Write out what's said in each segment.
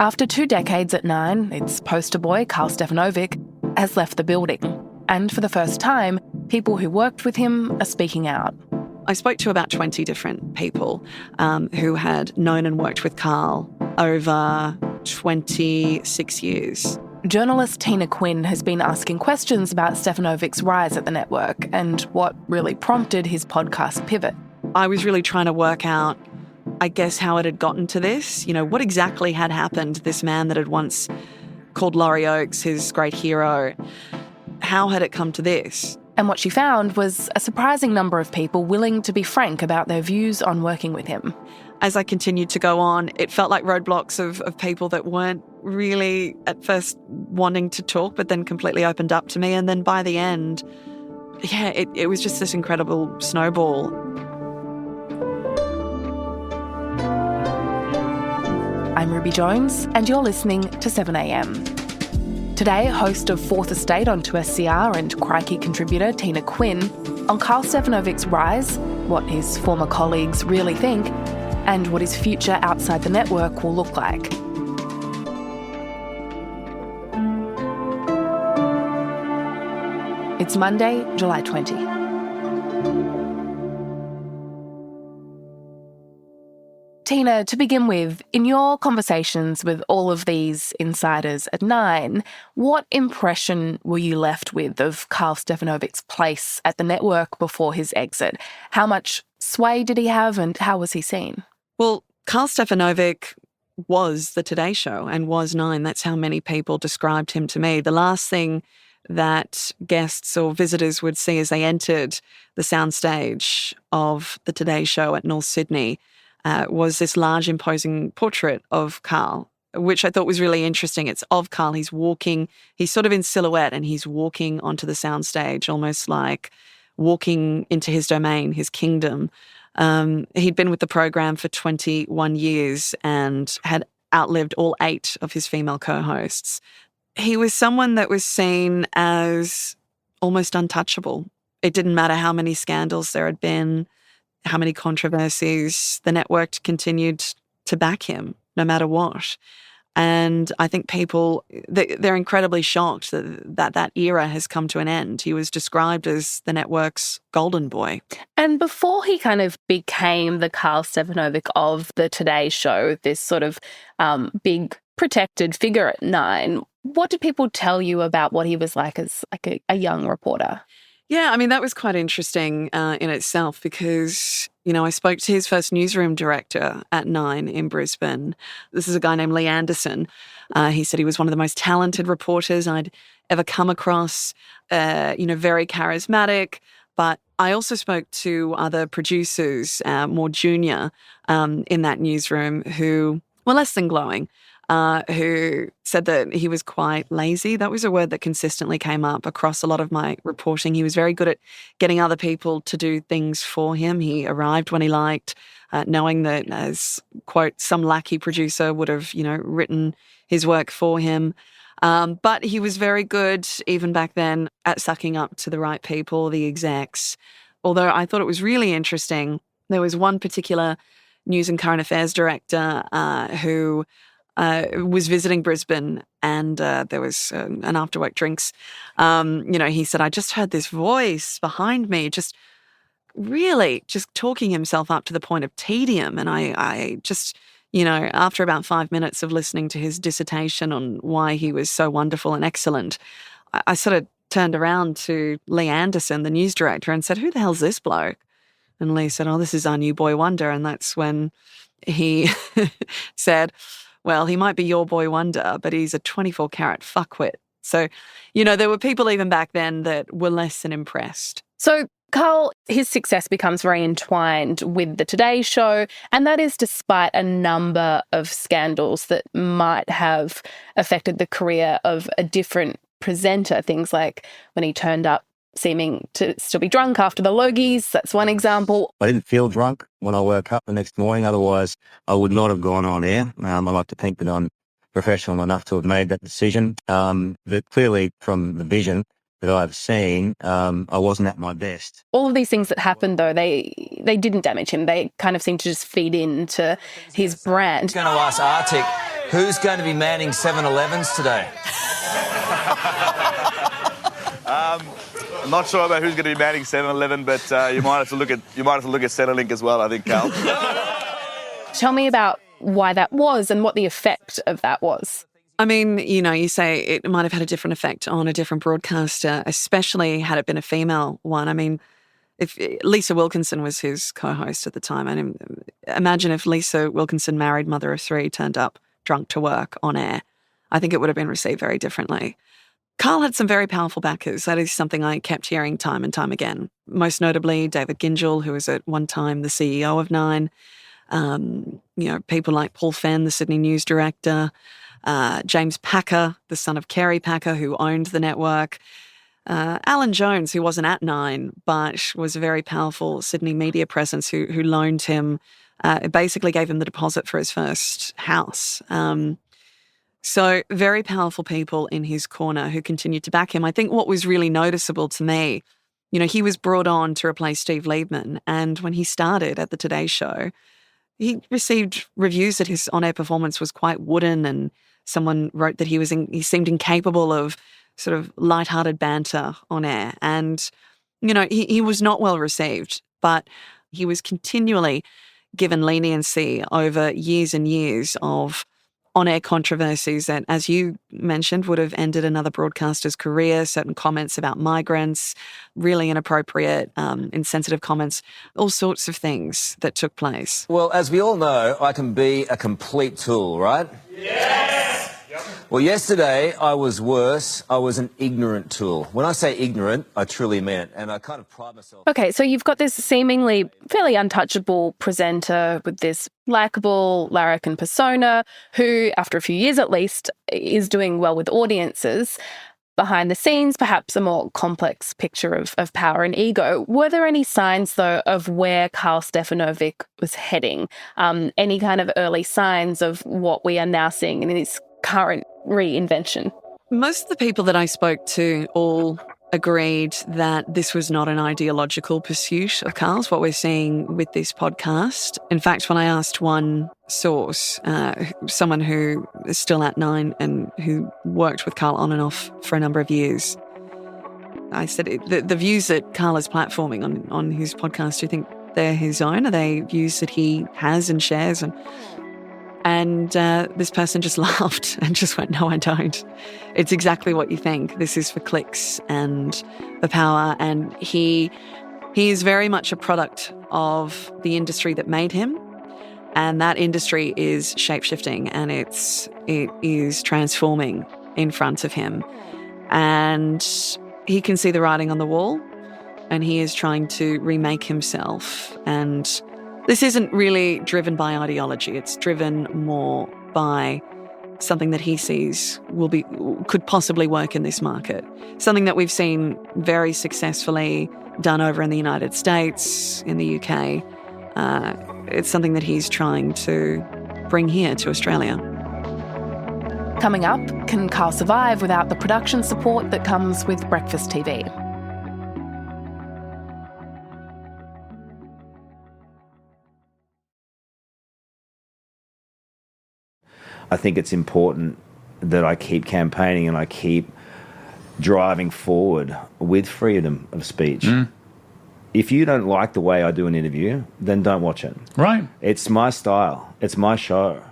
After 2 decades at Nine, its poster boy, Karl Stefanovic, has left the building. And for the first time, people who worked with him are speaking out. I spoke to about 20 different people who had known and worked with Karl over 26 years. Journalist Tina Quinn has been asking questions about Stefanovic's rise at the network and what really prompted his podcast pivot. I was really trying to work out, I guess, how it had gotten to this. You know, what exactly had happened to this man that had once called Laurie Oakes his great hero? How had it come to this? And what she found was a surprising number of people willing to be frank about their views on working with him. As I continued to go on, it felt like roadblocks of people that weren't really at first wanting to talk, but then completely opened up to me. And then by the end, it was just this incredible snowball. I'm Ruby Jones, and you're listening to 7am. Today, host of Fourth Estate on 2SCR and Crikey contributor Tina Quinn on Karl Stefanovic's rise, what his former colleagues really think, and what his future outside the network will look like. It's Monday, July 20. Tina, to begin with, in your conversations with all of these insiders at Nine, what impression were you left with of Karl Stefanovic's place at the network before his exit? How much sway did he have and how was he seen? Well, Karl Stefanovic was the Today Show and was Nine. That's how many people described him to me. The last thing that guests or visitors would see as they entered the soundstage of the Today Show at North Sydney was this large, imposing portrait of Karl, which I thought was really interesting. It's of Karl. He's sort of in silhouette and he's walking onto the soundstage, almost like walking into his domain, his kingdom. He'd been with the program for 21 years and had outlived all 8 of his female co-hosts. He was someone that was seen as almost untouchable. It didn't matter how many scandals there had been, how many controversies, the network continued to back him no matter what. And I think people, they're incredibly shocked that era has come to an end. He was described as the network's golden boy. And before he kind of became the Karl Stefanovic of the Today Show, this sort of big protected figure at Nine, what did people tell you about what he was like as like a young reporter? Yeah, I mean, that was quite interesting in itself because, you know, I spoke to his first newsroom director at Nine in Brisbane. This is a guy named Lee Anderson. He said he was one of the most talented reporters I'd ever come across, very charismatic. But I also spoke to other producers, more junior, in that newsroom who were less than glowing. Who said that he was quite lazy. That was a word that consistently came up across a lot of my reporting. He was very good at getting other people to do things for him. He arrived when he liked, knowing that, as, quote, some lackey producer would have, written his work for him. But he was very good, even back then, at sucking up to the right people, the execs. Although I thought it was really interesting, there was one particular news and current affairs director who was visiting Brisbane and there was an after-work drinks. He said, I just heard this voice behind me, just talking himself up to the point of tedium. And I just, after about 5 minutes of listening to his dissertation on why he was so wonderful and excellent, I sort of turned around to Lee Anderson, the news director, and said, who the hell's this bloke? And Lee said, oh, this is our new boy wonder. And that's when he said, well, he might be your boy wonder, but he's a 24-carat fuckwit. So, there were people even back then that were less than impressed. So Karl, his success becomes very entwined with the Today Show, and that is despite a number of scandals that might have affected the career of a different presenter. Things like when he turned up seeming to still be drunk after the Logies. That's one example. I didn't feel drunk when I woke up the next morning. Otherwise, I would not have gone on air. I like to think that I'm professional enough to have made that decision. But clearly from the vision that I've seen, I wasn't at my best. All of these things that happened, though, they didn't damage him. They kind of seemed to just feed into his brand. I'm going to ask Arctic Who's going to be manning 7-Elevens today? I'm not sure about who's going to be manning 7-Eleven, but you might have to look at Centrelink as well, I think, Karl. Tell me about why that was and what the effect of that was. I mean, you say it might have had a different effect on a different broadcaster, especially had it been a female one. I mean, if Lisa Wilkinson was his co-host at the time, and imagine if Lisa Wilkinson, married mother of three, turned up drunk to work on air. I think it would have been received very differently. Karl had some very powerful backers. That is something I kept hearing time and time again. Most notably, David Gyngell, who was at one time the CEO of Nine. People like Paul Fenn, the Sydney News director. James Packer, the son of Kerry Packer, who owned the network. Alan Jones, who wasn't at Nine, but was a very powerful Sydney media presence who loaned him, basically gave him the deposit for his first house. So very powerful people in his corner who continued to back him. I think what was really noticeable to me, he was brought on to replace Steve Liebman. And when he started at the Today Show, he received reviews that his on-air performance was quite wooden, and someone wrote that he seemed incapable of sort of lighthearted banter on air. And, he was not well received, but he was continually given leniency over years and years of on-air controversies that, as you mentioned, would have ended another broadcaster's career, certain comments about migrants, really inappropriate, insensitive comments, all sorts of things that took place. Well, as we all know, I can be a complete tool, right? Yes! Well, yesterday I was worse. I was an ignorant tool. When I say ignorant, I truly mean it, and I kind of pride myself. Okay, so you've got this seemingly fairly untouchable presenter with this likeable larrikin persona who, after a few years at least, is doing well with audiences. Behind the scenes, perhaps a more complex picture of power and ego. Were there any signs, though, of where Karl Stefanovic was heading? Any kind of early signs of what we are now seeing in his current reinvention? Most of the people that I spoke to all agreed that this was not an ideological pursuit of Karl's, what we're seeing with this podcast. In fact, when I asked one source, someone who is still at Nine and who worked with Karl on and off for a number of years, I said, the views that Karl is platforming on his podcast, do you think they're his own? Are they views that he has and shares? And this person just laughed and just went, no, I don't. It's exactly what you think. This is for clicks and for power. And he is very much a product of the industry that made him. And that industry is shape-shifting and it is transforming in front of him. And he can see the writing on the wall and he is trying to remake himself. And this isn't really driven by ideology. It's driven more by something that he sees could possibly work in this market. Something that we've seen very successfully done over in the United States, in the UK. It's something that he's trying to bring here to Australia. Coming up, can Karl survive without the production support that comes with breakfast TV? I think it's important that I keep campaigning and I keep driving forward with freedom of speech. If you don't like the way I do an interview, then don't watch it. Right. It's my style. It's my show.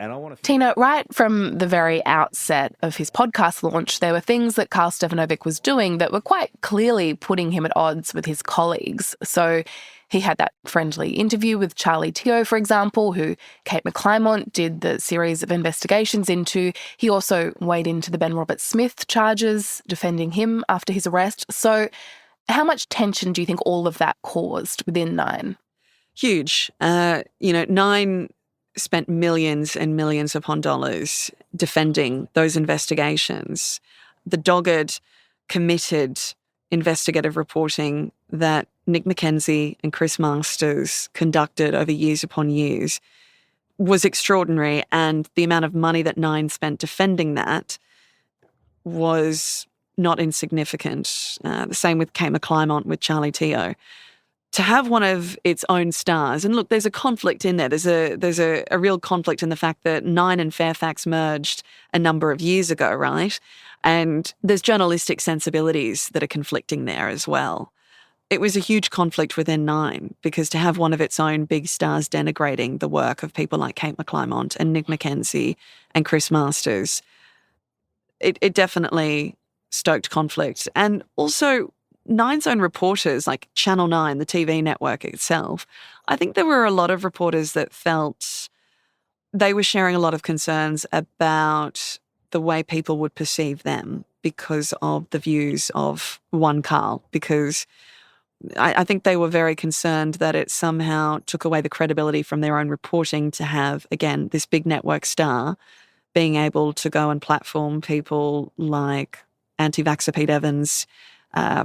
And I want to... Tina, right from the very outset of his podcast launch, there were things that Karl Stefanovic was doing that were quite clearly putting him at odds with his colleagues. So he had that friendly interview with Charlie Teo, for example, who Kate McClymont did the series of investigations into. He also weighed into the Ben Roberts-Smith charges, defending him after his arrest. So how much tension do you think all of that caused within Nine? Huge. Nine spent millions and millions upon dollars defending those investigations. The dogged, committed investigative reporting that Nick McKenzie and Chris Masters conducted over years upon years was extraordinary, and the amount of money that Nine spent defending that was not insignificant. The same with Kate McClymont with Charlie Teo. to have one of its own stars, and look, there's a conflict in there. There's a real conflict in the fact that Nine and Fairfax merged a number of years ago, right? And there's journalistic sensibilities that are conflicting there as well. It was a huge conflict within Nine, because to have one of its own big stars denigrating the work of people like Kate McClymont and Nick Mackenzie and Chris Masters, it definitely stoked conflict. And also, Nine's own reporters, like Channel 9, the TV network itself, I think there were a lot of reporters that felt they were sharing a lot of concerns about the way people would perceive them because of the views of one Karl, because I think they were very concerned that it somehow took away the credibility from their own reporting to have, again, this big network star being able to go and platform people like anti-vaxxer Pete Evans,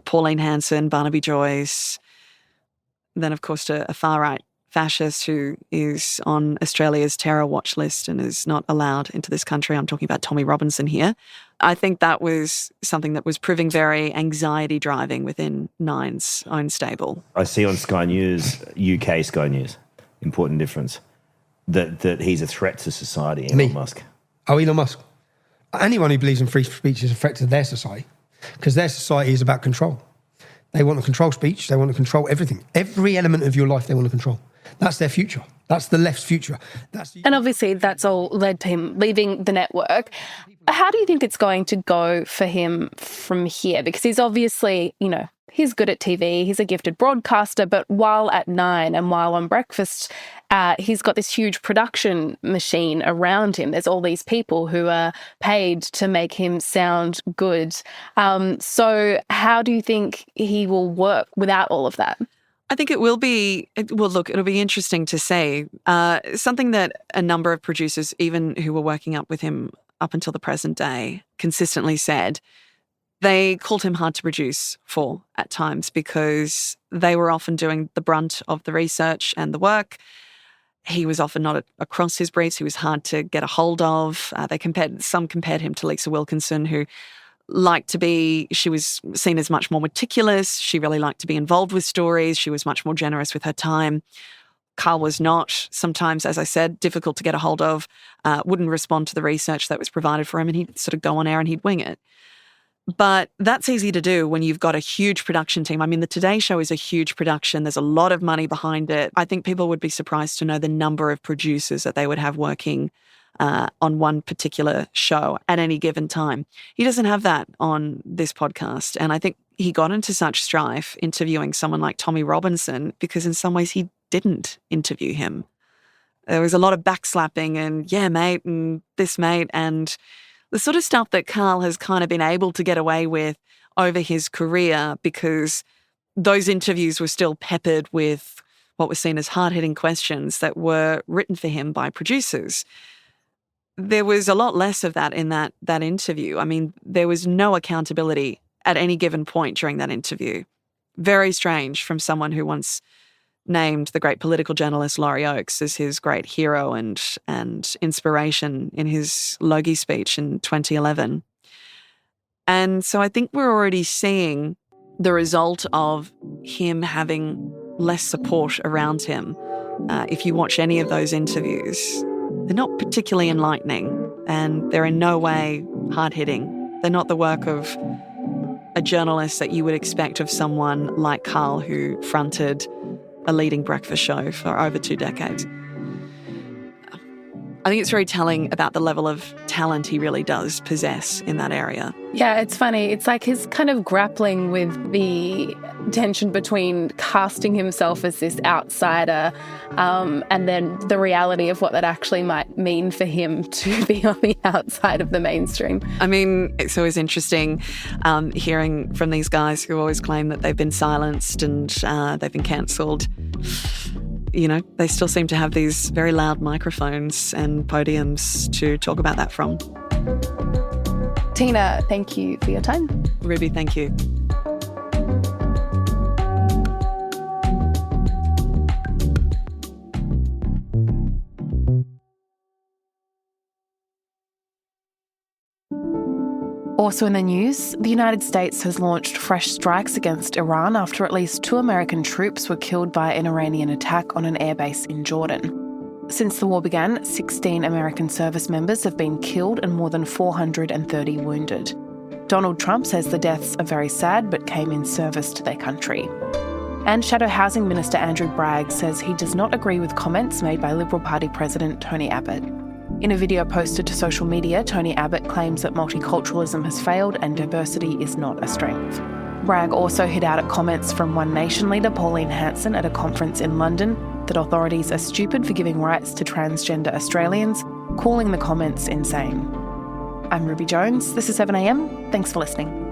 Pauline Hanson, Barnaby Joyce, then, of course, a far-right fascist who is on Australia's terror watch list and is not allowed into this country. I'm talking about Tommy Robinson here. I think that was something that was proving very anxiety-driving within Nine's own stable. I see on Sky News, UK Sky News, important difference, that he's a threat to society, Elon Musk. Oh, Elon Musk. Anyone who believes in free speech is a threat to their society, because their society is about control. They want to control speech. They want to control everything. Every element of your life they want to control. That's their future. That's the left's future. And obviously that's all led to him leaving the network. How do you think it's going to go for him from here? Because he's obviously, he's good at TV. He's a gifted broadcaster. But while at Nine and while on Breakfast, he's got this huge production machine around him. There's all these people who are paid to make him sound good. So how do you think he will work without all of that? I think it'll be interesting to say. Something that a number of producers, even who were working up with him up until the present day, consistently said, they called him hard to produce for at times because they were often doing the brunt of the research and the work. He was often not across his briefs. He was hard to get a hold of. Some compared him to Lisa Wilkinson, who she was seen as much more meticulous. She really liked to be involved with stories. She was much more generous with her time. Karl was not. Sometimes, as I said, difficult to get a hold of, wouldn't respond to the research that was provided for him, and he'd sort of go on air and he'd wing it. But that's easy to do when you've got a huge production team. I mean, the Today Show is a huge production. There's a lot of money behind it. I think people would be surprised to know the number of producers that they would have working on one particular show at any given time. He doesn't have that on this podcast. And I think he got into such strife interviewing someone like Tommy Robinson because in some ways he didn't interview him. There was a lot of backslapping and, yeah, mate, and this, mate, and the sort of stuff that Karl has kind of been able to get away with over his career because those interviews were still peppered with what was seen as hard-hitting questions that were written for him by producers. There was a lot less of that in that interview. I mean, there was no accountability at any given point during that interview. Very strange from someone who once named the great political journalist Laurie Oakes as his great hero and inspiration in his Logie speech in 2011. And so I think we're already seeing the result of him having less support around him. If you watch any of those interviews, they're not particularly enlightening and they're in no way hard-hitting. They're not the work of a journalist that you would expect of someone like Karl, who fronted a leading breakfast show for over 2 decades. I think it's very telling about the level of talent he really does possess in that area. Yeah, it's funny. It's like he's kind of grappling with the tension between casting himself as this outsider and then the reality of what that actually might mean for him to be on the outside of the mainstream. I mean, it's always interesting hearing from these guys who always claim that they've been silenced and they've been cancelled. You know, they still seem to have these very loud microphones and podiums to talk about that from. Tina, thank you for your time. Ruby, thank you. Also in the news, the United States has launched fresh strikes against Iran after at least 2 American troops were killed by an Iranian attack on an airbase in Jordan. Since the war began, 16 American service members have been killed and more than 430 wounded. Donald Trump says the deaths are very sad but came in service to their country. And Shadow Housing Minister Andrew Bragg says he does not agree with comments made by Liberal Party President Tony Abbott. In a video posted to social media, Tony Abbott claims that multiculturalism has failed and diversity is not a strength. Bragg also hit out at comments from One Nation leader Pauline Hanson at a conference in London that authorities are stupid for giving rights to transgender Australians, calling the comments insane. I'm Ruby Jones. This is 7am. Thanks for listening.